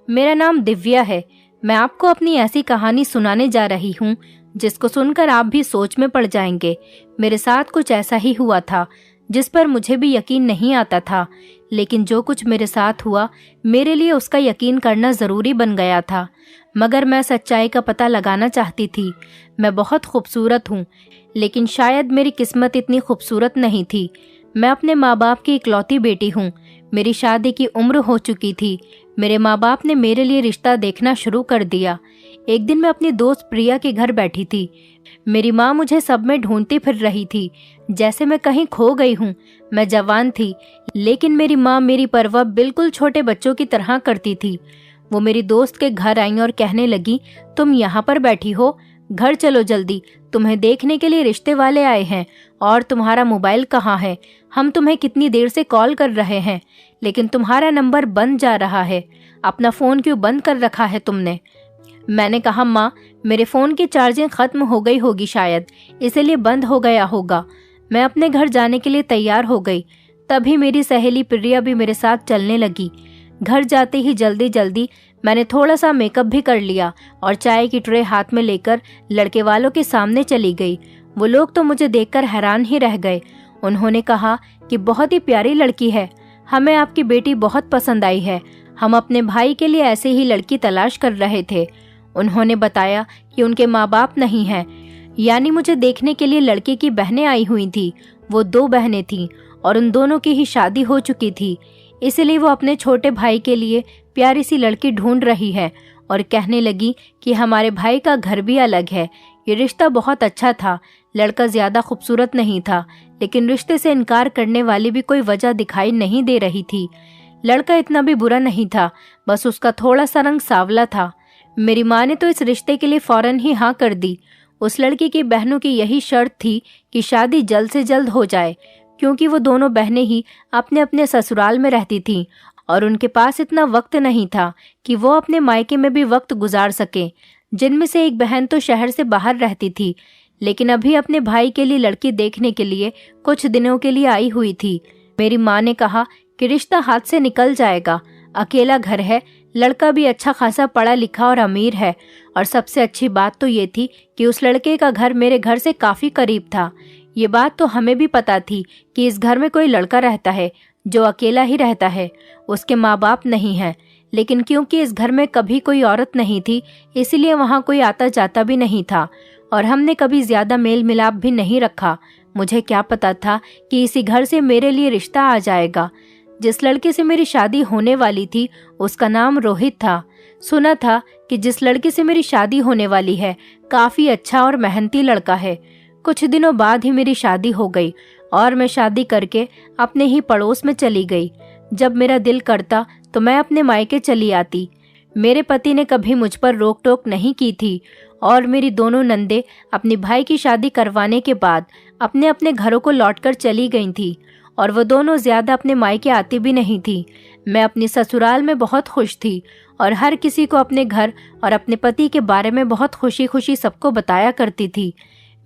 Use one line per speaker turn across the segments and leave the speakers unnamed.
मेरा नाम दिव्या है। मैं आपको अपनी ऐसी कहानी सुनाने जा रही हूँ जिसको सुनकर आप भी सोच में पड़ जाएंगे। मेरे साथ कुछ ऐसा ही हुआ था जिस पर मुझे भी यकीन नहीं आता था, लेकिन जो कुछ मेरे साथ हुआ मेरे लिए उसका यकीन करना ज़रूरी बन गया था। मगर मैं सच्चाई का पता लगाना चाहती थी। मैं बहुत खूबसूरत हूँ, लेकिन शायद मेरी किस्मत इतनी खूबसूरत नहीं थी। मैं अपने माँ बाप की इकलौती बेटी हूँ। मेरी शादी की उम्र हो चुकी थी। मेरे माँ बाप ने मेरे लिए रिश्ता देखना शुरू कर दिया। एक दिन मैं अपनी दोस्त प्रिया के घर बैठी थी। मेरी माँ मुझे सब में ढूंढती फिर रही थी, जैसे मैं कहीं खो गई हूँ। मैं जवान थी, लेकिन मेरी माँ मेरी परवाह बिल्कुल छोटे बच्चों की तरह करती थी। वो मेरी दोस्त के घर आई और कहने लगी, तुम यहाँ पर बैठी हो, घर चलो जल्दी, तुम्हें देखने के लिए रिश्ते वाले आए हैं। और तुम्हारा मोबाइल कहाँ है? हम तुम्हें कितनी देर से कॉल कर रहे हैं, लेकिन तुम्हारा नंबर बंद जा रहा है। अपना फ़ोन क्यों बंद कर रखा है तुमने? मैंने कहा, माँ, मेरे फ़ोन की चार्जिंग ख़त्म हो गई होगी शायद, इसीलिए बंद हो गया होगा। मैं अपने घर जाने के लिए तैयार हो गई। तभी मेरी सहेली प्रिया भी मेरे साथ चलने लगी। घर जाते ही जल्दी जल्दी मैंने थोड़ा सा मेकअप भी कर लिया और चाय की ट्रे हाथ में लेकर लड़के वालों के सामने चली गई। वो लोग तो मुझे देखकर हैरान ही रह गए। उन्होंने कहा कि बहुत ही प्यारी लड़की है, हमें आपकी बेटी बहुत पसंद आई है। हम अपने भाई के लिए ऐसे ही लड़की तलाश कर रहे थे। उन्होंने बताया कि उनके माँ बाप नहीं हैं, यानी मुझे देखने के लिए लड़के की बहनें आई हुई थी। वो 2 बहनें थीं और उन दोनों की ही शादी हो चुकी थी, इसलिए वो अपने छोटे भाई के लिए प्यारी सी लड़की ढूंढ रही है। और कहने लगी कि हमारे भाई का घर भी अलग है। ये रिश्ता बहुत अच्छा था। लड़का ज्यादा खूबसूरत नहीं था, लेकिन रिश्ते से इनकार करने वाली भी कोई वजह दिखाई नहीं दे रही थी। लड़का इतना भी बुरा नहीं था, बस उसका थोड़ा सा रंग सांवला था। मेरी माँ ने तो इस रिश्ते के लिए फौरन ही हाँ कर दी। उस लड़की की बहनों की यही शर्त थी कि शादी जल्द से जल्द हो जाए, क्योंकि वो दोनों बहनें ही अपने अपने ससुराल में रहती थीं और उनके पास इतना वक्त नहीं था कि वो अपने मायके में भी वक्त गुजार सकें। जिनमें से एक बहन तो शहर से बाहर रहती थी, लेकिन अभी अपने भाई के लिए लड़की देखने के लिए कुछ दिनों के लिए आई हुई थी। मेरी माँ ने कहा कि रिश्ता हाथ से निकल जाएगा, अकेला घर है, लड़का भी अच्छा खासा पढ़ा लिखा और अमीर है। और सबसे अच्छी बात तो ये थी कि उस लड़के का घर मेरे घर से काफी करीब था। ये बात तो हमें भी पता थी कि इस घर में कोई लड़का रहता है जो अकेला ही रहता है, उसके माँ बाप नहीं हैं। लेकिन क्योंकि इस घर में कभी कोई औरत नहीं थी, इसलिए वहाँ कोई आता जाता भी नहीं था और हमने कभी ज्यादा मेल मिलाप भी नहीं रखा। मुझे क्या पता था कि इसी घर से मेरे लिए रिश्ता आ जाएगा। जिस लड़के से मेरी शादी होने वाली थी उसका नाम रोहित था। सुना था कि जिस लड़के से मेरी शादी होने वाली है काफी अच्छा और मेहनती लड़का है। कुछ दिनों बाद ही मेरी शादी हो गई और मैं शादी करके अपने ही पड़ोस में चली गई। जब मेरा दिल करता तो मैं अपने मायके चली आती। मेरे पति ने कभी मुझ पर रोक टोक नहीं की थी और मेरी दोनों नंदे अपने भाई की शादी करवाने के बाद अपने अपने घरों को लौटकर चली गई थी और वो दोनों ज्यादा अपने मायके आती भी नहीं थी। मैं अपनी ससुराल में बहुत खुश थी और हर किसी को अपने घर और अपने पति के बारे में बहुत खुशी खुशी सबको बताया करती थी।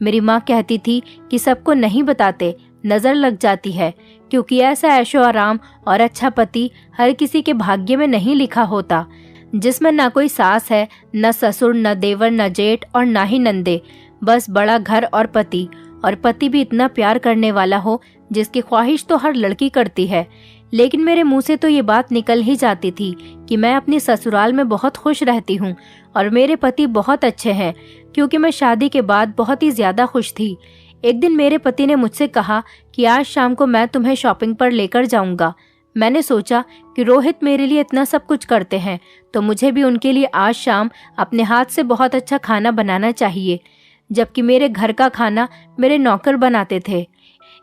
मेरी माँ कहती थी कि सबको नहीं बताते, नजर लग जाती है, क्योंकि ऐसा ऐशो आराम और अच्छा पति हर किसी के भाग्य में नहीं लिखा होता, जिसमें ना कोई सास है, न ससुर, न देवर, न जेठ और ना ही नंदे, बस बड़ा घर और पति। और पति भी इतना प्यार करने वाला हो जिसकी ख्वाहिश तो हर लड़की करती है। लेकिन मेरे मुंह से तो ये बात निकल ही जाती थी कि मैं अपनी ससुराल में बहुत खुश रहती हूँ और मेरे पति बहुत अच्छे हैं, क्योंकि मैं शादी के बाद बहुत ही ज्यादा खुश थी। एक दिन मेरे पति ने मुझसे कहा कि आज शाम को मैं तुम्हें शॉपिंग पर लेकर जाऊंगा। मैंने सोचा कि रोहित मेरे लिए इतना सब कुछ करते हैं तो मुझे भी उनके लिए आज शाम अपने हाथ से बहुत अच्छा खाना बनाना चाहिए, जबकि मेरे घर का खाना मेरे नौकर बनाते थे।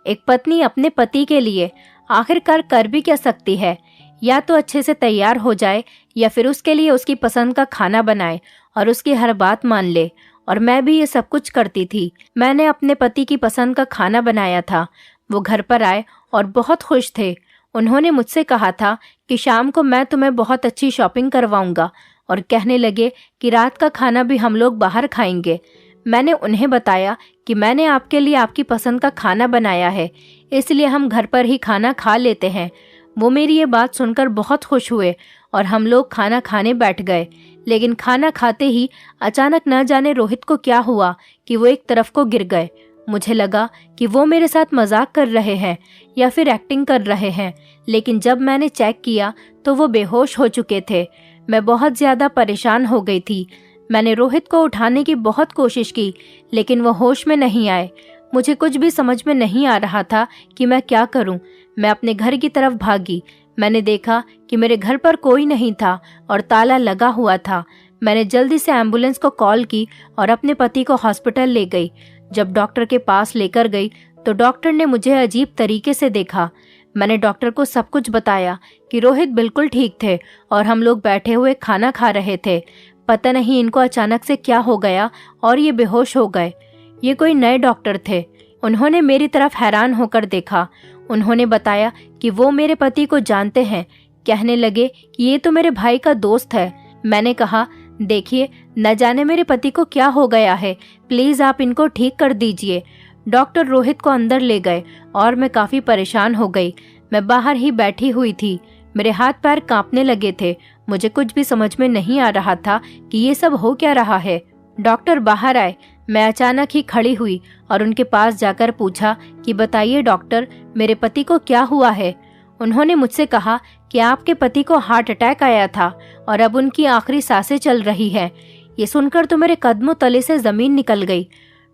एक पत्नी अपने पति के लिए आखिरकार कर भी क्या सकती है? या तो अच्छे से तैयार हो जाए या फिर उसके लिए उसकी पसंद का खाना बनाए और उसकी हर बात मान ले। और मैं भी ये सब कुछ करती थी। मैंने अपने पति की पसंद का खाना बनाया था। वो घर पर आए और बहुत खुश थे। उन्होंने मुझसे कहा था कि शाम को मैं तुम्हें बहुत अच्छी शॉपिंग करवाऊंगा और कहने लगे कि रात का खाना भी हम लोग बाहर खाएंगे। मैंने उन्हें बताया कि मैंने आपके लिए आपकी पसंद का खाना बनाया है, इसलिए हम घर पर ही खाना खा लेते हैं। वो मेरी ये बात सुनकर बहुत खुश हुए और हम लोग खाना खाने बैठ गए। लेकिन खाना खाते ही अचानक न जाने रोहित को क्या हुआ कि वो एक तरफ को गिर गए। मुझे लगा कि वो मेरे साथ मजाक कर रहे हैं या फिर एक्टिंग कर रहे हैं, लेकिन जब मैंने चेक किया तो वो बेहोश हो चुके थे। मैं बहुत ज़्यादा परेशान हो गई थी। मैंने रोहित को उठाने की बहुत कोशिश की, लेकिन वो होश में नहीं आए। मुझे कुछ भी समझ में नहीं आ रहा था कि मैं क्या करूं। मैं अपने घर की तरफ भागी। मैंने देखा कि मेरे घर पर कोई नहीं था और ताला लगा हुआ था। मैंने जल्दी से एम्बुलेंस को कॉल की और अपने पति को हॉस्पिटल ले गई। जब डॉक्टर के पास लेकर गई तो डॉक्टर ने मुझे अजीब तरीके से देखा। मैंने डॉक्टर को सब कुछ बताया कि रोहित बिल्कुल ठीक थे और हम लोग बैठे हुए खाना खा रहे थे। पता नहीं इनको अचानक से क्या हो गया और ये बेहोश हो गए। ये कोई नए डॉक्टर थे। उन्होंने मेरी तरफ हैरान होकर देखा। उन्होंने बताया कि वो मेरे पति को जानते हैं। कहने लगे कि ये तो मेरे भाई का दोस्त है। मैंने कहा, देखिए, न जाने मेरे पति को क्या हो गया है, प्लीज आप इनको ठीक कर दीजिए। डॉक्टर रोहित को अंदर ले गए और मैं काफी परेशान हो गई। मैं बाहर ही बैठी हुई थी। मेरे हाथ पैर कांपने लगे थे। मुझे कुछ भी समझ में नहीं आ रहा था कि ये सब हो क्या रहा है। डॉक्टर बाहर आए। मैं अचानक ही खड़ी हुई और उनके पास जाकर पूछा कि बताइए डॉक्टर, मेरे पति को क्या हुआ है। उन्होंने मुझसे कहा कि आपके पति को हार्ट अटैक आया था और अब उनकी आखिरी सांसें चल रही हैं। ये सुनकर तो मेरे कदमों तले से जमीन निकल गई।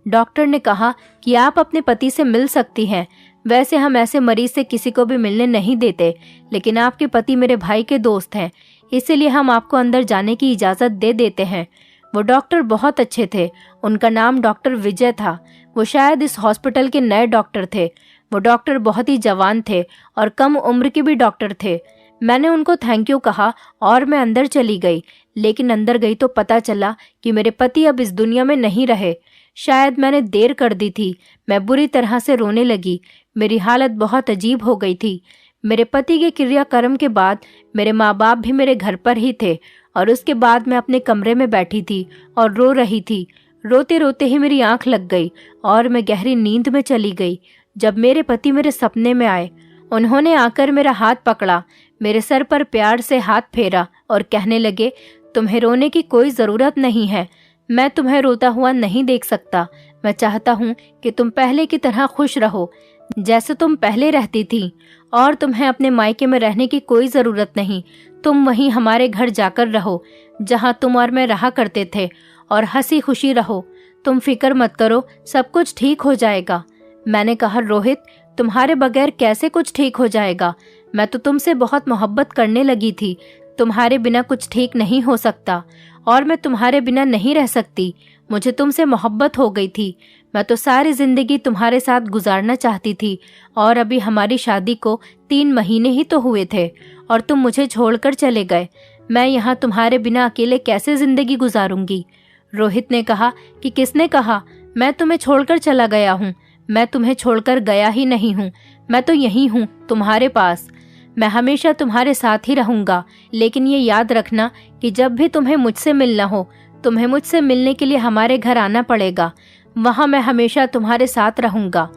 डॉक्टर ने कहा कि आप अपने पति से मिल सकती हैं। वैसे हम ऐसे मरीज से किसी को भी मिलने नहीं देते, लेकिन आपके पति मेरे भाई के दोस्त हैं, इसीलिए हम आपको अंदर जाने की इजाज़त दे देते हैं। वो डॉक्टर बहुत अच्छे थे। उनका नाम डॉक्टर विजय था। वो शायद इस हॉस्पिटल के नए डॉक्टर थे। वो डॉक्टर बहुत ही जवान थे और कम उम्र के भी डॉक्टर थे। मैंने उनको थैंक यू कहा और मैं अंदर चली गई। लेकिन अंदर गई तो पता चला कि मेरे पति अब इस दुनिया में नहीं रहे। शायद मैंने देर कर दी थी। मैं बुरी तरह से रोने लगी। मेरी हालत बहुत अजीब हो गई थी। मेरे पति के क्रियाक्रम के बाद मेरे माँ बाप भी मेरे घर पर ही थे और उसके बाद मैं अपने कमरे में बैठी थी और रो रही थी। रोते रोते ही मेरी आंख लग गई और मैं गहरी नींद में चली गई। जब मेरे पति मेरे सपने में आए, उन्होंने आकर मेरा हाथ पकड़ा, मेरे सर पर प्यार से हाथ फेरा और कहने लगे, तुम्हें रोने की कोई ज़रूरत नहीं है। मैं तुम्हें रोता हुआ नहीं देख सकता। मैं चाहता हूँ कि तुम पहले की तरह खुश रहो, जैसे तुम पहले रहती थी, और तुम्हें अपने मायके में रहने की कोई ज़रूरत नहीं। तुम वहीं हमारे घर जाकर रहो जहाँ तुम और मैं रहा करते थे, और हंसी खुशी रहो। तुम फिक्र मत करो, सब कुछ ठीक हो जाएगा। मैंने कहा, रोहित, तुम्हारे बगैर कैसे कुछ ठीक हो जाएगा? मैं तो तुमसे बहुत मोहब्बत करने लगी थी। तुम्हारे बिना कुछ ठीक नहीं हो सकता और मैं तुम्हारे बिना नहीं रह सकती। मुझे तुमसे मोहब्बत हो गई थी। मैं तो सारी जिंदगी तुम्हारे साथ गुजारना चाहती थी और अभी हमारी शादी को 3 महीने ही तो हुए थे और तुम मुझे छोड़कर चले गए। मैं यहाँ तुम्हारे बिना अकेले कैसे जिंदगी गुजारूंगी? रोहित ने कहा कि किसने कहा मैं तुम्हें छोड़कर चला गया हूँ? मैं तुम्हें छोड़कर गया ही नहीं हूँ। मैं तो यहीं हूँ तुम्हारे पास। मैं हमेशा तुम्हारे साथ ही रहूंगा। लेकिन ये याद रखना कि जब भी तुम्हें मुझसे मिलना हो, तुम्हें मुझसे मिलने के लिए हमारे घर आना पड़ेगा। वहाँ मैं हमेशा तुम्हारे साथ रहूंगा।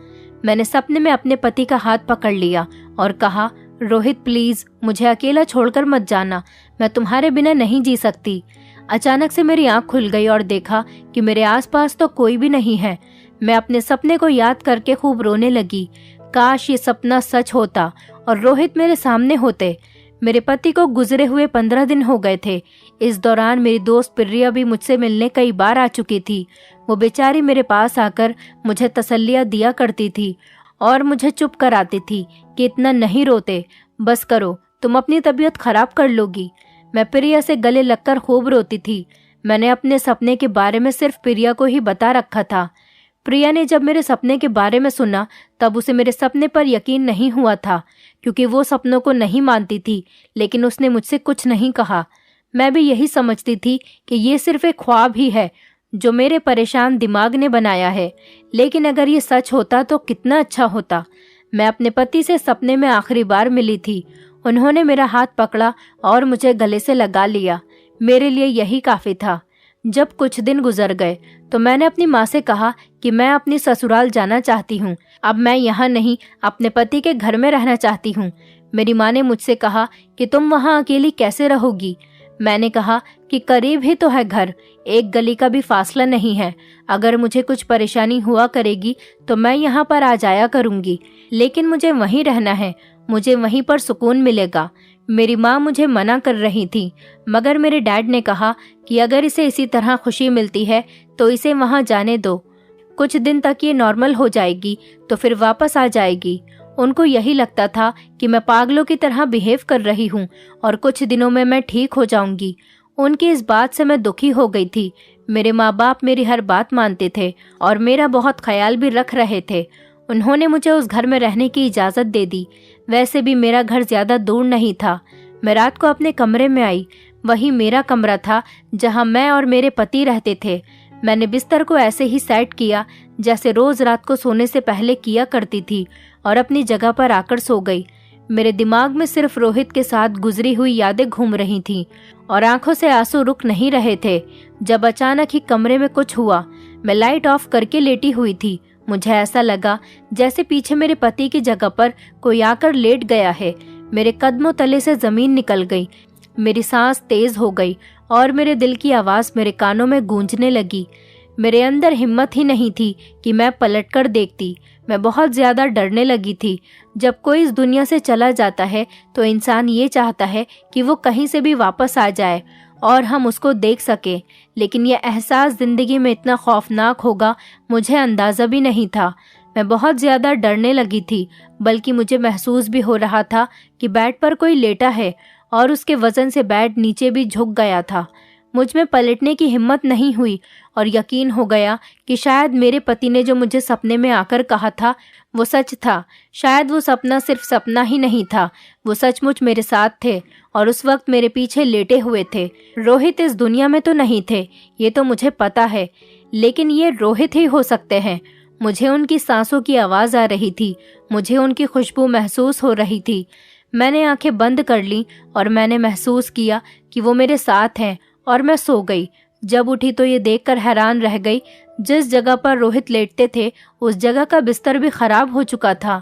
मैंने सपने में अपने पति का हाथ पकड़ लिया और कहा, रोहित प्लीज मुझे अकेला छोड़कर मत जाना। मैं तुम्हारे बिना नहीं जी सकती। अचानक से मेरी आंख खुल गई और देखा कि मेरे आसपास तो कोई भी नहीं है। मैं अपने सपने को याद करके खूब रोने लगी। काश ये सपना सच होता और रोहित मेरे सामने होते। मेरे पति को गुजरे हुए 15 दिन हो गए थे। इस दौरान मेरी दोस्त प्रिया भी मुझसे मिलने कई बार आ चुकी थी। वो बेचारी मेरे पास आकर मुझे तसल्लियाँ दिया करती थी और मुझे चुप कराती थी कि इतना नहीं रोते, बस करो, तुम अपनी तबीयत खराब कर लोगी। मैं प्रिया से गले लगकर खूब रोती थी। मैंने अपने सपने के बारे में सिर्फ प्रिया को ही बता रखा था। प्रिया ने जब मेरे सपने के बारे में सुना तब उसे मेरे सपने पर यकीन नहीं हुआ था, क्योंकि वो सपनों को नहीं मानती थी, लेकिन उसने मुझसे कुछ नहीं कहा। मैं भी यही समझती थी कि ये सिर्फ एक ख्वाब ही है जो मेरे परेशान दिमाग ने बनाया है, लेकिन अगर ये सच होता तो कितना अच्छा होता। मैं अपने पति से सपने में आखिरी बार मिली थी। उन्होंने मेरा हाथ पकड़ा और मुझे गले से लगा लिया। मेरे लिए यही काफ़ी था। जब कुछ दिन गुजर गए तो मैंने अपनी माँ से कहा कि मैं अपनी ससुराल जाना चाहती हूँ। अब मैं यहाँ नहीं, अपने पति के घर में रहना चाहती हूँ। मेरी माँ ने मुझसे कहा कि तुम वहाँ अकेली कैसे रहोगी। मैंने कहा कि करीब ही तो है घर, एक गली का भी फासला नहीं है। अगर मुझे कुछ परेशानी हुआ करेगी तो मैं यहाँ पर आ जाया करूँगी, लेकिन मुझे वहीं रहना है, मुझे वहीं पर सुकून मिलेगा। मेरी माँ मुझे मना कर रही थी, मगर मेरे डैड ने कहा कि अगर इसे इसी तरह खुशी मिलती है तो इसे वहाँ जाने दो। कुछ दिन तक ये नॉर्मल हो जाएगी तो फिर वापस आ जाएगी। उनको यही लगता था कि मैं पागलों की तरह बिहेव कर रही हूँ और कुछ दिनों में मैं ठीक हो जाऊंगी। उनकी इस बात से मैं दुखी हो गई थी। मेरे माँ बाप मेरी हर बात मानते थे और मेरा बहुत ख्याल भी रख रहे थे। उन्होंने मुझे उस घर में रहने की इजाज़त दे दी। वैसे भी मेरा घर ज़्यादा दूर नहीं था। मैं रात को अपने कमरे में आई। वही मेरा कमरा था जहाँ मैं और मेरे पति रहते थे। मैंने बिस्तर को ऐसे ही सेट किया जैसे रोज़ रात को सोने से पहले किया करती थी और अपनी जगह पर आकर सो गई। मेरे दिमाग में सिर्फ रोहित के साथ गुजरी हुई यादें घूम रही थीं और आंखों से आंसू रुक नहीं रहे थे। जब अचानक ही कमरे में कुछ हुआ। मैं लाइट ऑफ करके लेटी हुई थी। मुझे ऐसा लगा जैसे पीछे मेरे पति की जगह पर कोई आकर लेट गया है। मेरे कदमों तले से जमीन निकल गई। मेरी सांस तेज हो गई और मेरे दिल की आवाज़ मेरे कानों में गूंजने लगी। मेरे अंदर हिम्मत ही नहीं थी कि मैं पलटकर देखती। मैं बहुत ज़्यादा डरने लगी थी। जब कोई इस दुनिया से चला जाता है तो इंसान ये चाहता है कि वो कहीं से भी वापस आ जाए और हम उसको देख सकें, लेकिन यह एहसास ज़िंदगी में इतना खौफनाक होगा मुझे अंदाज़ा भी नहीं था। मैं बहुत ज़्यादा डरने लगी थी, बल्कि मुझे महसूस भी हो रहा था कि बेड पर कोई लेटा है और उसके वज़न से बेड नीचे भी झुक गया था। मुझ में पलटने की हिम्मत नहीं हुई और यकीन हो गया कि शायद मेरे पति ने जो मुझे सपने में आकर कहा था वो सच था। शायद वो सपना सिर्फ सपना ही नहीं था, वो सचमुच मेरे साथ थे और उस वक्त मेरे पीछे लेटे हुए थे। रोहित इस दुनिया में तो नहीं थे, ये तो मुझे पता है, लेकिन ये रोहित ही हो सकते हैं। मुझे उनकी सांसों की आवाज़ आ रही थी, मुझे उनकी खुशबू महसूस हो रही थी। मैंने आंखें बंद कर लीं और मैंने महसूस किया कि वो मेरे साथ हैं और मैं सो गई। जब उठी तो ये देखकर हैरान रह गई, जिस जगह पर रोहित लेटते थे उस जगह का बिस्तर भी खराब हो चुका था।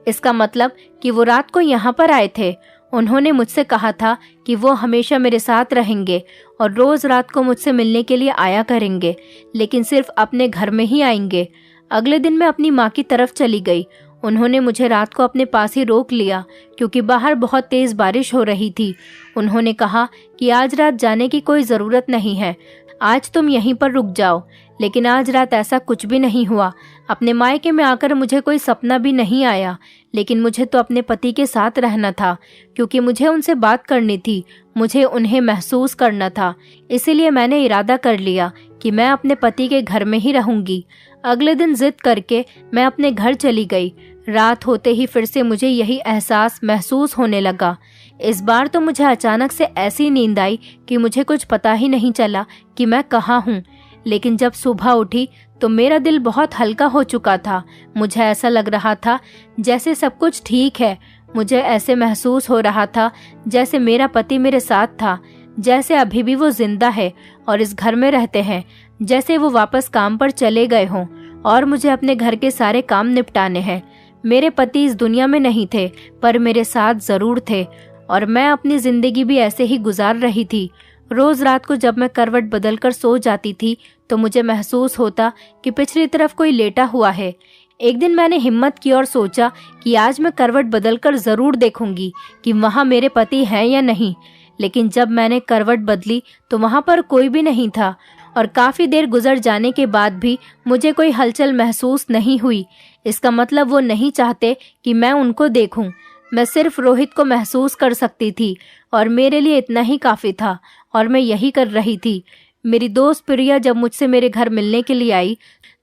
इसका मतलब कि वो रात को यहाँ पर आए थे। उन्होंने मुझसे कहा था कि वो हमेशा मेरे साथ रहेंगे और रोज़ रात को मुझसे मिलने के लिए आया करेंगे, लेकिन सिर्फ अपने घर में ही आएंगे। अगले दिन मैं अपनी माँ की तरफ चली गई। उन्होंने मुझे रात को अपने पास ही रोक लिया क्योंकि बाहर बहुत तेज़ बारिश हो रही थी। उन्होंने कहा कि आज रात जाने की कोई ज़रूरत नहीं है, आज तुम यहीं पर रुक जाओ। लेकिन आज रात ऐसा कुछ भी नहीं हुआ। अपने मायके में आकर मुझे कोई सपना भी नहीं आया, लेकिन मुझे तो अपने पति के साथ रहना था क्योंकि मुझे उनसे बात करनी थी, मुझे उन्हें महसूस करना था। इसीलिए मैंने इरादा कर लिया कि मैं अपने पति के घर में ही रहूंगी। अगले दिन जिद करके मैं अपने घर चली गई। रात होते ही फिर से मुझे यही एहसास महसूस होने लगा। इस बार तो मुझे अचानक से ऐसी नींद आई कि मुझे कुछ पता ही नहीं चला कि मैं कहाँ हूँ। लेकिन जब सुबह उठी तो मेरा दिल बहुत हल्का हो चुका था। मुझे ऐसा लग रहा था जैसे सब कुछ ठीक है। मुझे ऐसे महसूस हो रहा था जैसे मेरा पति मेरे साथ था, जैसे अभी भी वो जिंदा है और इस घर में रहते हैं, जैसे वो वापस काम पर चले गए हों और मुझे अपने घर के सारे काम निपटाने हैं। मेरे पति इस दुनिया में नहीं थे, पर मेरे साथ ज़रूर थे और मैं अपनी ज़िंदगी भी ऐसे ही गुजार रही थी। रोज़ रात को जब मैं करवट बदलकर सो जाती थी तो मुझे महसूस होता कि पिछली तरफ कोई लेटा हुआ है। एक दिन मैंने हिम्मत की और सोचा कि आज मैं करवट बदलकर ज़रूर देखूंगी कि वहाँ मेरे पति हैं या नहीं। लेकिन जब मैंने करवट बदली तो वहाँ पर कोई भी नहीं था और काफ़ी देर गुजर जाने के बाद भी मुझे कोई हलचल महसूस नहीं हुई। इसका मतलब वो नहीं चाहते कि मैं उनको देखूं। मैं सिर्फ रोहित को महसूस कर सकती थी और मेरे लिए इतना ही काफ़ी था और मैं यही कर रही थी। मेरी दोस्त प्रिया जब मुझसे मेरे घर मिलने के लिए आई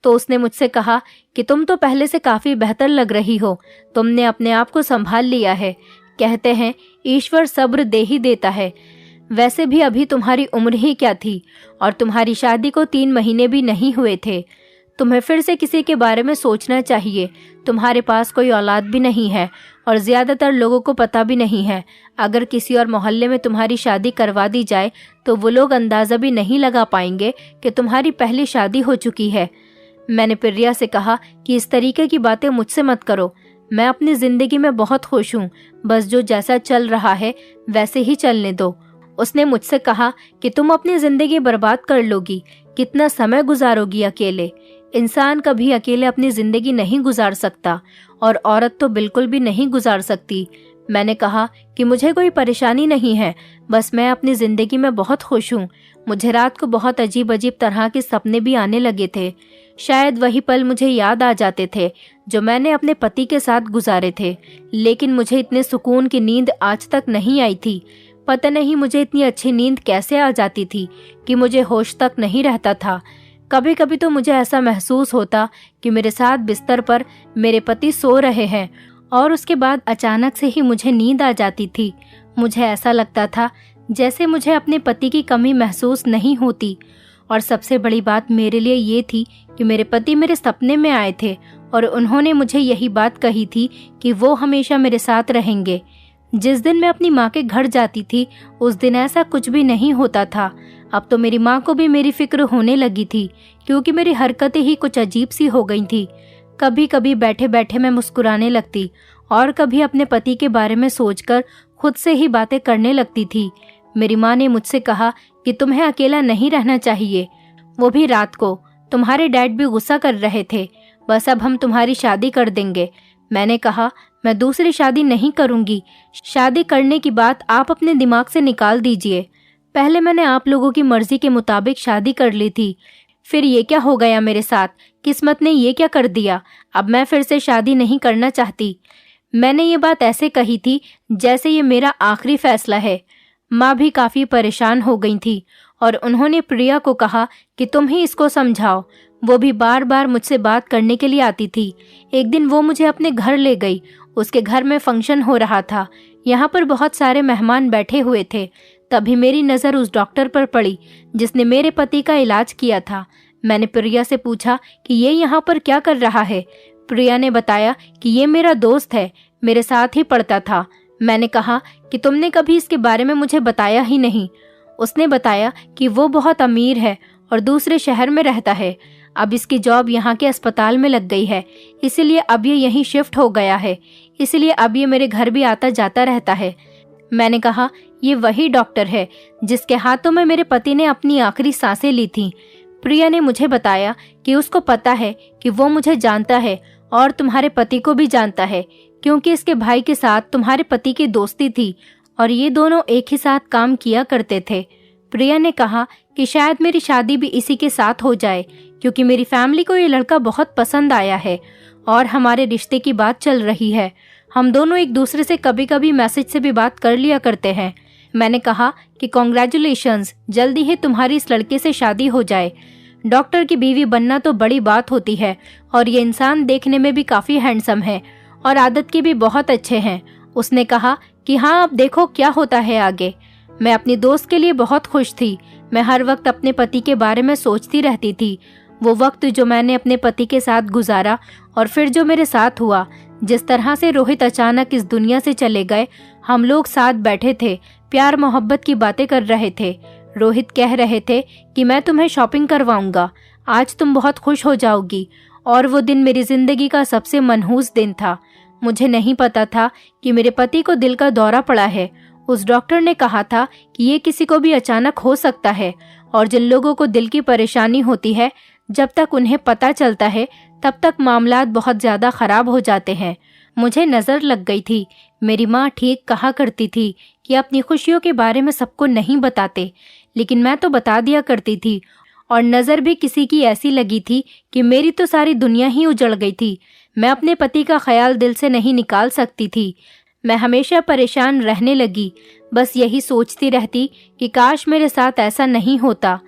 तो उसने मुझसे कहा कि तुम तो पहले से काफ़ी बेहतर लग रही हो, तुमने अपने आप को संभाल लिया है। कहते हैं ईश्वर सब्र दे ही देता है। वैसे भी अभी तुम्हारी उम्र ही क्या थी और तुम्हारी शादी को 3 महीने भी नहीं हुए थे। तुम्हें फिर से किसी के बारे में सोचना चाहिए। तुम्हारे पास कोई औलाद भी नहीं है और ज़्यादातर लोगों को पता भी नहीं है। अगर किसी और मोहल्ले में तुम्हारी शादी करवा दी जाए तो वो लोग अंदाज़ा भी नहीं लगा पाएंगे कि तुम्हारी पहली शादी हो चुकी है। मैंने प्रिया से कहा कि इस तरीके की बातें मुझसे मत करो। मैं अपनी जिंदगी में बहुत खुश हूँ, बस जो जैसा चल रहा है वैसे ही चलने दो। उसने मुझसे कहा कि तुम अपनी जिंदगी बर्बाद कर लोगी, कितना समय गुजारोगी अकेले। इंसान कभी अकेले अपनी जिंदगी नहीं गुजार सकता और औरत तो बिल्कुल भी नहीं गुजार सकती। मैंने कहा कि मुझे कोई परेशानी नहीं है, बस मैं अपनी जिंदगी में बहुत खुश हूँ। मुझे रात को बहुत अजीब अजीब तरह के सपने भी आने लगे थे। शायद वही पल मुझे याद आ जाते थे जो मैंने अपने पति के साथ गुजारे थे, लेकिन मुझे इतने सुकून की नींद आज तक नहीं आई थी। पता नहीं मुझे इतनी अच्छी नींद कैसे आ जाती थी कि मुझे होश तक नहीं रहता था। कभी कभी तो मुझे ऐसा महसूस होता कि मेरे साथ बिस्तर पर मेरे पति सो रहे हैं और उसके बाद अचानक से ही मुझे नींद आ जाती थी। मुझे ऐसा लगता था जैसे मुझे अपने पति की कमी महसूस नहीं होती। और सबसे बड़ी बात मेरे लिए ये थी कि मेरे पति मेरे सपने में आए थे और उन्होंने मुझे यही बात कही थी कि वो हमेशा मेरे साथ रहेंगे। जिस दिन मैं अपनी माँ के घर जाती थी उस दिन ऐसा कुछ भी नहीं होता था। अब तो मेरी माँ को भी मेरी फिक्र होने लगी थी, क्योंकि मेरी हरकतें ही कुछ अजीब सी हो गई थी। कभी कभी बैठे बैठे मैं मुस्कुराने लगती और कभी अपने पति के बारे में सोचकर खुद से ही बातें करने लगती थी। मेरी माँ ने मुझसे कहा कि तुम्हें अकेला नहीं रहना चाहिए, वो भी रात को। तुम्हारे डैड भी गुस्सा कर रहे थे, बस अब हम तुम्हारी शादी कर देंगे। मैंने कहा मैं दूसरी शादी नहीं करूंगी। शादी करने की बात आप अपने दिमाग से निकाल दीजिए। पहले मैंने आप लोगों की मर्जी के मुताबिक शादी कर ली थी, फिर ये क्या हो गया मेरे साथ? किस्मत ने ये क्या कर दिया? अब मैं फिर से शादी नहीं करना चाहती। मैंने ये बात ऐसे कही थी जैसे ये मेरा आखिरी फैसला है। माँ भी काफी परेशान हो गई थी और उन्होंने प्रिया को कहा कि तुम ही इसको समझाओ। वो भी बार बार मुझसे बात करने के लिए आती थी। एक दिन वो मुझे अपने घर ले गई। उसके घर में फंक्शन हो रहा था। यहाँ पर बहुत सारे मेहमान बैठे हुए थे। तभी मेरी नज़र उस डॉक्टर पर पड़ी जिसने मेरे पति का इलाज किया था। मैंने प्रिया से पूछा कि ये यहाँ पर क्या कर रहा है। प्रिया ने बताया कि ये मेरा दोस्त है, मेरे साथ ही पढ़ता था। मैंने कहा कि तुमने कभी इसके बारे में मुझे बताया ही नहीं। उसने बताया कि वो बहुत अमीर है और दूसरे शहर में रहता है। अब इसकी जॉब यहाँ के अस्पताल में लग गई है, इसीलिए अब ये यहीं शिफ्ट हो गया है। इसलिए अब ये मेरे घर भी आता जाता रहता है। मैंने कहा ये वही डॉक्टर है जिसके हाथों में मेरे पति ने अपनी आखिरी सांसें ली थी। प्रिया ने मुझे बताया कि उसको पता है कि वो मुझे जानता है और तुम्हारे पति को भी जानता है, क्योंकि इसके भाई के साथ तुम्हारे पति की दोस्ती थी और ये दोनों एक ही साथ काम किया करते थे। प्रिया ने कहा कि शायद मेरी शादी भी इसी के साथ हो जाए, क्योंकि मेरी फैमिली को ये लड़का बहुत पसंद आया है और हमारे रिश्ते की बात चल रही है। हम दोनों एक दूसरे से कभी कभी मैसेज से भी बात कर लिया करते हैं। मैंने कहा कि कॉन्ग्रेचुलेशंस, जल्दी ही तुम्हारी इस लड़के से शादी हो जाए। डॉक्टर की बीवी बनना तो बड़ी बात होती है और ये इंसान देखने में भी काफी हैंडसम है और आदत के भी बहुत अच्छे हैं। उसने कहा कि हाँ, अब देखो क्या होता है आगे। मैं अपनी दोस्त के लिए बहुत खुश थी। मैं हर वक्त अपने पति के बारे में सोचती रहती थी। वो वक्त जो मैंने अपने पति के साथ गुजारा और फिर जो मेरे साथ हुआ। जिस तरह से रोहित अचानक इस दुनिया से चले गए, हम लोग साथ बैठे थे, प्यार मोहब्बत की बातें कर रहे थे। रोहित कह रहे थे कि मैं तुम्हें शॉपिंग करवाऊंगा, आज तुम बहुत खुश हो जाओगी। और वो दिन मेरी जिंदगी का सबसे मनहूस दिन था। मुझे नहीं पता था कि मेरे पति को दिल का दौरा पड़ा है। उस डॉक्टर ने कहा था कि ये किसी को भी अचानक हो सकता है और जिन लोगों को दिल की परेशानी होती है, जब तक उन्हें पता चलता है तब तक मामलात बहुत ज्यादा खराब हो जाते हैं। मुझे नजर लग गई थी। मेरी माँ ठीक कहा करती थी कि अपनी खुशियों के बारे में सबको नहीं बताते, लेकिन मैं तो बता दिया करती थी। और नजर भी किसी की ऐसी लगी थी कि मेरी तो सारी दुनिया ही उजड़ गई थी। मैं अपने पति का ख्याल दिल से नहीं निकाल सकती थी। मैं हमेशा परेशान रहने लगी, बस यही सोचती रहती कि काश मेरे साथ ऐसा नहीं होता।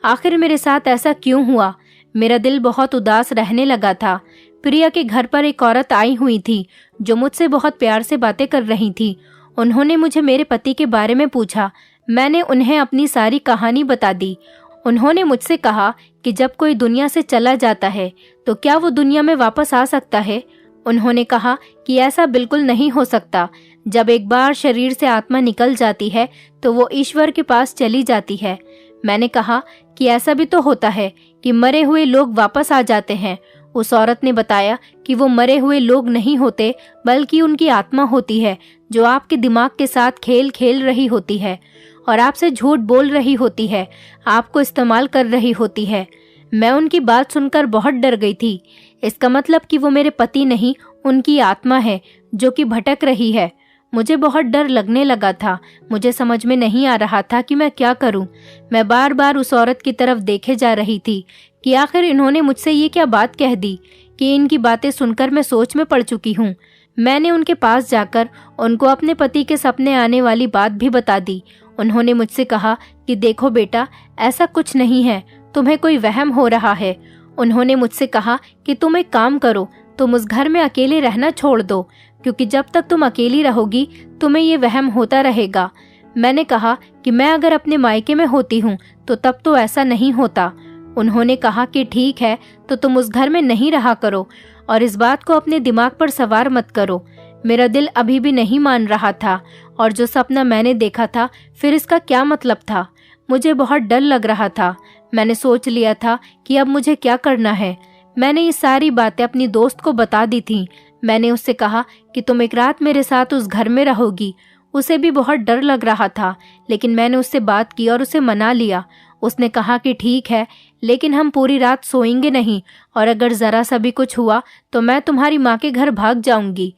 आखिर मेरे साथ ऐसा क्यों हुआ? मेरा दिल बहुत उदास रहने लगा था। प्रिया के घर पर एक औरत आई हुई थी जो मुझसे बहुत प्यार से बातें कर रही थी। उन्होंने मुझे मेरे पति के बारे में पूछा। मैंने उन्हें अपनी सारी कहानी बता दी। उन्होंने मुझसे कहा कि जब कोई दुनिया से चला जाता है तो क्या वो दुनिया में वापस आ सकता है। उन्होंने कहा कि ऐसा बिल्कुल नहीं हो सकता। जब एक बार शरीर से आत्मा निकल जाती है तो वो ईश्वर के पास चली जाती है। मैंने कहा कि ऐसा भी तो होता है कि मरे हुए लोग वापस आ जाते हैं उस औरत ने बताया कि वो मरे हुए लोग नहीं होते, बल्कि उनकी आत्मा होती है जो आपके दिमाग के साथ खेल खेल रही होती है और आपसे झूठ बोल रही होती है, आपको इस्तेमाल कर रही होती है। मैं उनकी बात सुनकर बहुत डर गई थी। इसका मतलब कि वो मेरे पति नहीं, उनकी आत्मा है जो कि भटक रही है। मुझे बहुत डर लगने लगा था। मुझे समझ में नहीं आ रहा था कि मैं क्या करूं। मैं बार बार उस औरत की तरफ देखे जा रही थी कि आखिर इन्होंने मुझसे ये क्या बात कह दी कि इनकी बातें सुनकर मैं सोच में पड़ चुकी हूँ। मैंने उनके पास जाकर उनको अपने पति के सपने आने वाली बात भी बता दी। उन्होंने मुझसे कहा कि देखो बेटा, ऐसा कुछ नहीं है, तुम्हें कोई वहम हो रहा है। उन्होंने मुझसे कहा कि तुम एक काम करो, तुम उस घर में अकेले रहना छोड़ दो, क्योंकि जब तक तुम अकेली रहोगी तुम्हें ये वहम होता रहेगा। मैंने कहा कि मैं अगर अपने मायके में होती हूँ तो तब तो ऐसा नहीं होता। उन्होंने कहा कि ठीक है, तो तुम उस घर में नहीं रहा करो और इस बात को अपने दिमाग पर सवार मत करो। मेरा दिल अभी भी नहीं मान रहा था और जो सपना मैंने देखा था, फिर इसका क्या मतलब था। मुझे बहुत डर लग रहा था। मैंने सोच लिया था कि अब मुझे क्या करना है। मैंने ये सारी बातें अपनी दोस्त को बता दी थी। मैंने उससे कहा कि तुम एक रात मेरे साथ उस घर में रहोगी। उसे भी बहुत डर लग रहा था, लेकिन मैंने उससे बात की और उसे मना लिया। उसने कहा कि ठीक है, लेकिन हम पूरी रात सोएंगे नहीं और अगर जरा सा भी कुछ हुआ तो मैं तुम्हारी माँ के घर भाग जाऊंगी।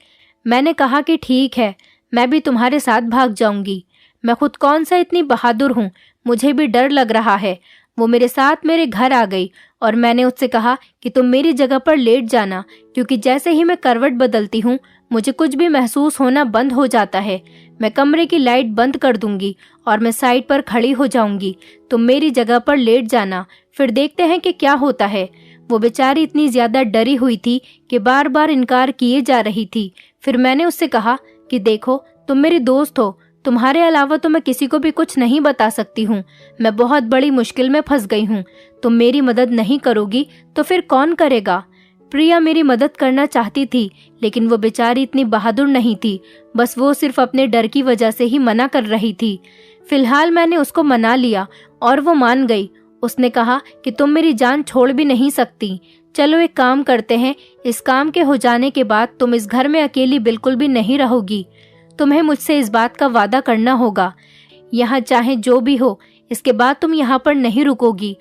मैंने कहा कि ठीक है, मैं भी तुम्हारे साथ भाग जाऊंगी। मैं खुद कौन सा इतनी बहादुर हूँ, मुझे भी डर लग रहा है। वो मेरे साथ मेरे घर आ गई और मैंने उससे कहा कि तुम मेरी जगह पर लेट जाना, क्योंकि जैसे ही मैं करवट बदलती हूँ मुझे कुछ भी महसूस होना बंद हो जाता है। मैं कमरे की लाइट बंद कर दूंगी और मैं साइड पर खड़ी हो जाऊंगी। तुम मेरी जगह पर लेट जाना, फिर देखते हैं कि क्या होता है। वो बेचारी इतनी ज्यादा डरी हुई थी कि बार बार इनकार किए जा रही थी। फिर मैंने उससे कहा कि देखो, तुम मेरी दोस्त हो, तुम्हारे अलावा तो मैं किसी को भी कुछ नहीं बता सकती हूँ। मैं बहुत बड़ी मुश्किल में फंस गई हूँ। तुम मेरी मदद नहीं करोगी तो फिर कौन करेगा। प्रिया मेरी मदद करना चाहती थी, लेकिन वो बेचारी इतनी बहादुर नहीं थी। बस वो सिर्फ अपने डर की वजह से ही मना कर रही थी। फिलहाल मैंने उसको मना लिया और वो मान गई। उसने कहा कि तुम मेरी जान छोड़ भी नहीं सकती। चलो एक काम करते हैं, इस काम के हो जाने के बाद तुम इस घर में अकेली बिल्कुल भी नहीं रहोगी। तुम्हें मुझसे इस बात का वादा करना होगा। यहाँ चाहे जो भी हो, इसके बाद तुम यहाँ पर नहीं रुकोगी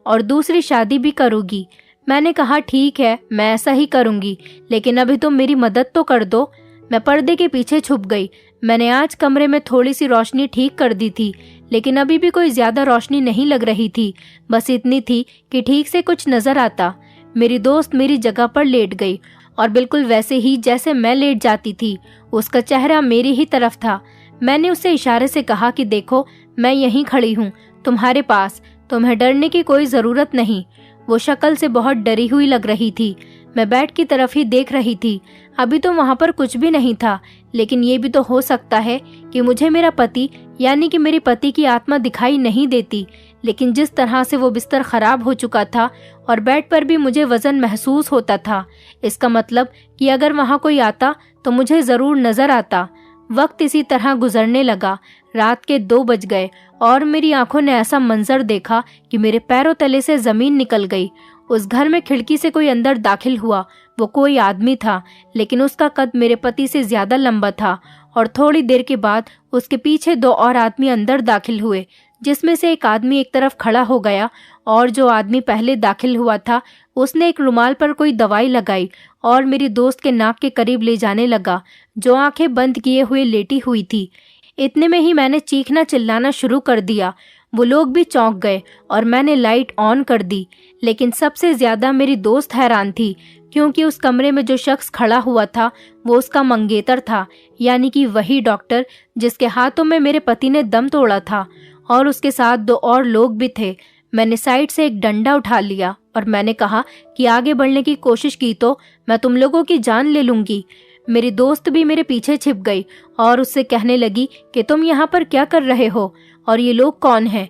और दूसरी शादी भी करोगी। मैंने कहा ठीक है, मैं ऐसा ही करूँगी, लेकिन अभी तुम मेरी मदद तो कर दो। मैं पर्दे के पीछे छुप गई। मैंने आज कमरे में थोड़ी सी रोशनी ठीक कर दी थी, लेकिन अभी भी कोई ज्यादा रोशनी नहीं लग रही थी। बस इतनी थी कि ठीक से कुछ नजर आता। मेरी दोस्त मेरी जगह पर लेट गई और बिल्कुल वैसे ही जैसे मैं लेट जाती थी। उसका चेहरा मेरी ही तरफ था। मैंने उससे इशारे से कहा कि देखो, मैं यहीं खड़ी हूँ तुम्हारे पास, तुम्हें डरने की कोई जरूरत नहीं। वो शक्ल से बहुत डरी हुई लग रही थी। मैं बेड की तरफ ही देख रही थी। अभी तो वहाँ पर कुछ भी नहीं था, लेकिन ये भी तो हो सकता है कि मुझे मेरा पति यानी कि मेरे पति की आत्मा दिखाई नहीं देती। लेकिन जिस तरह से वो बिस्तर खराब हो चुका था और बेड पर भी मुझे वजन महसूस होता था, इसका मतलब कि अगर वहाँ कोई आता तो मुझे जरूर नजर आता। वक्त इसी तरह गुजरने लगा। रात के 2 बज गए और मेरी आंखों ने ऐसा मंजर देखा कि मेरे पैरों तले से जमीन निकल गई। उस घर में खिड़की से कोई अंदर दाखिल हुआ। वो कोई आदमी था, लेकिन उसका कद मेरे पति से ज्यादा लंबा था और थोड़ी देर के बाद उसके पीछे 2 और आदमी अंदर दाखिल हुए, जिसमें से एक आदमी एक तरफ खड़ा हो गया और जो आदमी पहले दाखिल हुआ था उसने एक रुमाल पर कोई दवाई लगाई और मेरी दोस्त के नाक के करीब ले जाने लगा, जो आंखें बंद किए हुए लेटी हुई थी। इतने में ही मैंने चीखना चिल्लाना शुरू कर दिया। वो लोग भी चौंक गए और मैंने लाइट ऑन कर दी। लेकिन सबसे ज्यादा मेरी दोस्त हैरान थी, क्योंकि उस कमरे में जो शख्स खड़ा हुआ था वो उसका मंगेतर था, यानी कि वही डॉक्टर जिसके हाथों में मेरे पति ने दम तोड़ा था, और उसके साथ 2 और लोग भी थे। मैंने साइड से एक डंडा उठा लिया और मैंने कहा कि आगे बढ़ने की कोशिश की तो मैं तुम लोगों की जान ले लूंगी। मेरी दोस्त भी मेरे पीछे छिप गई और उससे कहने लगी कि तुम यहाँ पर क्या कर रहे हो और ये लोग कौन हैं।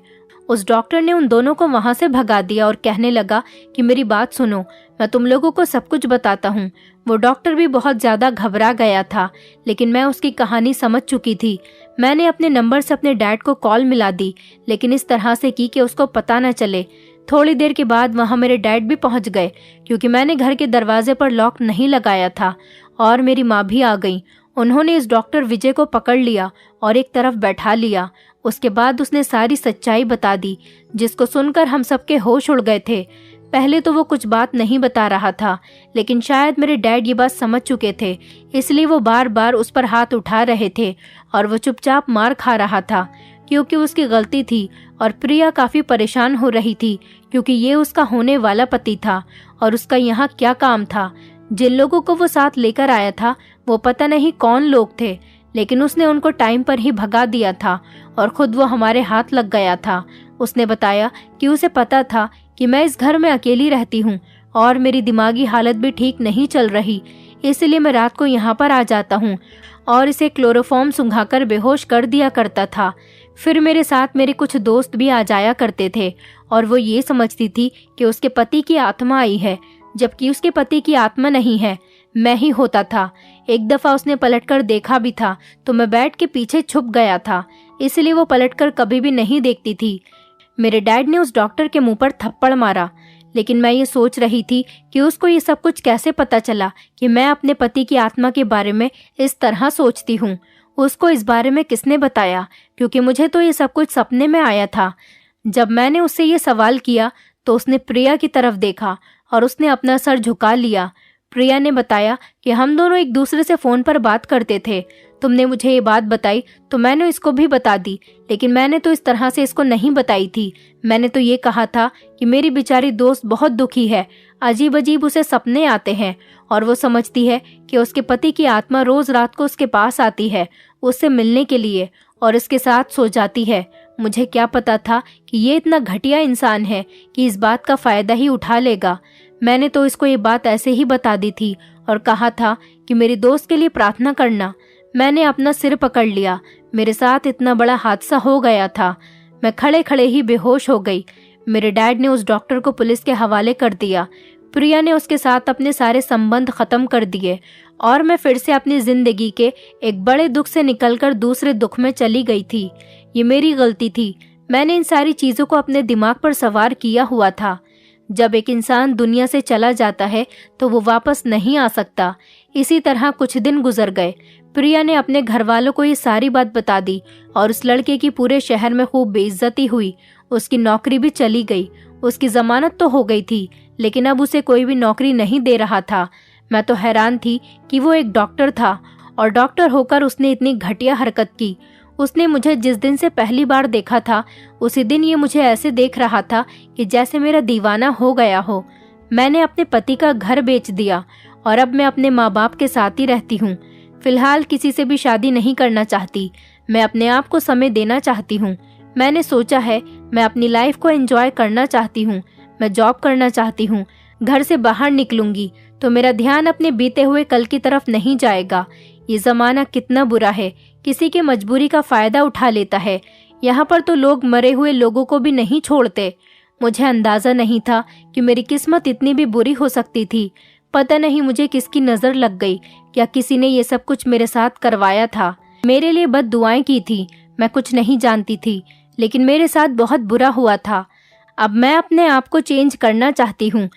उस डॉक्टर ने उन दोनों को वहां से भगा दिया और कहने लगा कि मेरी बात सुनो, मैं तुम लोगों को सब कुछ बताता हूँ। वो डॉक्टर भी बहुत ज्यादा घबरा गया था, लेकिन मैं उसकी कहानी समझ चुकी थी। मैंने अपने नंबर से अपने डैड को कॉल मिला दी, लेकिन इस तरह से की कि उसको पता न चले। थोड़ी देर के बाद वहाँ मेरे डैड भी पहुँच गए, क्योंकि मैंने घर के दरवाजे पर लॉक नहीं लगाया था, और मेरी माँ भी आ गई। उन्होंने इस डॉक्टर विजय को पकड़ लिया और एक तरफ बैठा लिया। उसके बाद उसने सारी सच्चाई बता दी, जिसको सुनकर हम सबके होश उड़ गए थे। पहले तो वो कुछ बात नहीं बता रहा था, लेकिन शायद मेरे डैड ये बात समझ चुके थे, इसलिए वो बार बार उस पर हाथ उठा रहे थे और वो चुपचाप मार खा रहा था, क्योंकि उसकी गलती थी। और प्रिया काफी परेशान हो रही थी, क्योंकि ये उसका होने वाला पति था और उसका यहाँ क्या काम था। जिन लोगों को वो साथ लेकर आया था वो पता नहीं कौन लोग थे, लेकिन उसने उनको टाइम पर ही भगा दिया था और खुद वो हमारे हाथ लग गया था। उसने बताया कि उसे पता था कि मैं इस घर में अकेली रहती हूँ और मेरी दिमागी हालत भी ठीक नहीं चल रही, इसलिए मैं रात को यहाँ पर आ जाता हूँ और इसे क्लोरोफॉर्म सुंघाकर बेहोश कर दिया करता था। फिर मेरे साथ मेरे कुछ दोस्त भी आ जाया करते थे और वो ये समझती थी कि उसके पति की आत्मा आई है, जबकि उसके पति की आत्मा नहीं है, मैं ही होता था। एक दफा उसने पलटकर देखा भी था तो मैं बेड के पीछे छुप गया था, इसलिए वो पलटकर कभी भी नहीं देखती थी। मेरे डैड ने उस डॉक्टर के मुंह पर थप्पड़ मारा, लेकिन मैं ये सोच रही थी कि उसको ये सब कुछ कैसे पता चला कि मैं अपने पति की आत्मा के बारे में इस तरह सोचती हूँ। उसको इस बारे में किसने बताया, क्योंकि मुझे तो ये सब कुछ सपने में आया था। जब मैंने उससे ये सवाल किया तो उसने प्रिया की तरफ देखा और उसने अपना सर झुका लिया। प्रिया ने बताया कि हम दोनों एक दूसरे से फोन पर बात करते थे। तुमने मुझे ये बात बताई तो मैंने इसको भी बता दी, लेकिन मैंने तो इस तरह से इसको नहीं बताई थी। मैंने तो ये कहा था कि मेरी बेचारी दोस्त बहुत दुखी है, अजीब अजीब उसे सपने आते हैं और वो समझती है कि उसके पति की आत्मा रोज रात को उसके पास आती है उससे मिलने के लिए और इसके साथ सो जाती है। मुझे क्या पता था कि ये इतना घटिया इंसान है कि इस बात का फायदा ही उठा लेगा। मैंने तो इसको ये बात ऐसे ही बता दी थी और कहा था कि मेरी दोस्त के लिए प्रार्थना करना। मैंने अपना सिर पकड़ लिया, मेरे साथ इतना बड़ा हादसा हो गया था। मैं खड़े खड़े ही बेहोश हो गई। मेरे डैड ने उस डॉक्टर को पुलिस के हवाले कर दिया। प्रिया ने उसके साथ अपने सारे संबंध खत्म कर दिए और मैं फिर से अपनी जिंदगी के एक बड़े दुख से निकलकर दूसरे दुख में चली गई थी। ये मेरी गलती थी। मैंने इन सारी चीजों को अपने दिमाग पर सवार किया हुआ था। जब एक इंसान दुनिया से चला जाता है तो वो वापस नहीं आ सकता। इसी तरह कुछ दिन गुजर गए। प्रिया ने अपने घर वालों को ये सारी बात बता दी और उस लड़के की पूरे शहर में खूब बेइज्जती हुई। उसकी नौकरी भी चली गई। उसकी जमानत तो हो गई थी, लेकिन अब उसे कोई भी नौकरी नहीं दे रहा था। मैं तो हैरान थी कि वो एक डॉक्टर था और डॉक्टर होकर उसने इतनी घटिया हरकत की। उसने मुझे जिस दिन से पहली बार देखा था उसी दिन ये मुझे ऐसे देख रहा था कि जैसे मेरा दीवाना हो गया हो। मैंने अपने पति का घर बेच दिया और अब मैं अपने माँ बाप के साथ ही रहती हूँ। फिलहाल किसी से भी शादी नहीं करना चाहती। मैं अपने आप को समय देना चाहती हूँ। मैंने सोचा है मैं अपनी लाइफ को एंजॉय करना चाहती हूँ। मैं जॉब करना चाहती हूँ। घर से बाहर निकलूंगी तो मेरा ध्यान अपने बीते हुए कल की तरफ नहीं जाएगा। ये जमाना कितना बुरा है, किसी की मजबूरी का फायदा उठा लेता है। यहाँ पर तो लोग मरे हुए लोगों को भी नहीं छोड़ते। मुझे अंदाजा नहीं था कि मेरी किस्मत इतनी भी बुरी हो सकती थी। पता नहीं मुझे किसकी नजर लग गई, क्या किसी ने ये सब कुछ मेरे साथ करवाया था। मेरे लिए बद दुआएं की थी। मैं कुछ नहीं जानती थी, लेकिन मेरे साथ बहुत बुरा हुआ था। अब मैं अपने आप को चेंज करना चाहती हूँ।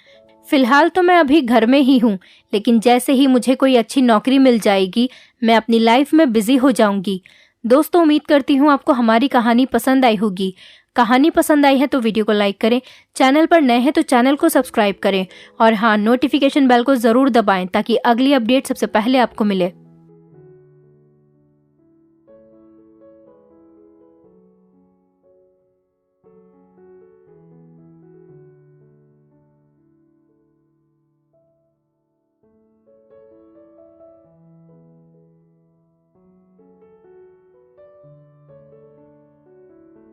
फिलहाल तो मैं अभी घर में ही हूँ, लेकिन जैसे ही मुझे कोई अच्छी नौकरी मिल जाएगी मैं अपनी लाइफ में बिजी हो जाऊंगी। दोस्तों, उम्मीद करती हूँ आपको हमारी कहानी पसंद आई होगी। कहानी पसंद आई है तो वीडियो को लाइक करें, चैनल पर नए हैं तो चैनल को सब्सक्राइब करें और हाँ, नोटिफिकेशन बेल को जरूर दबाएं ताकि अगली अपडेट सबसे पहले आपको मिले।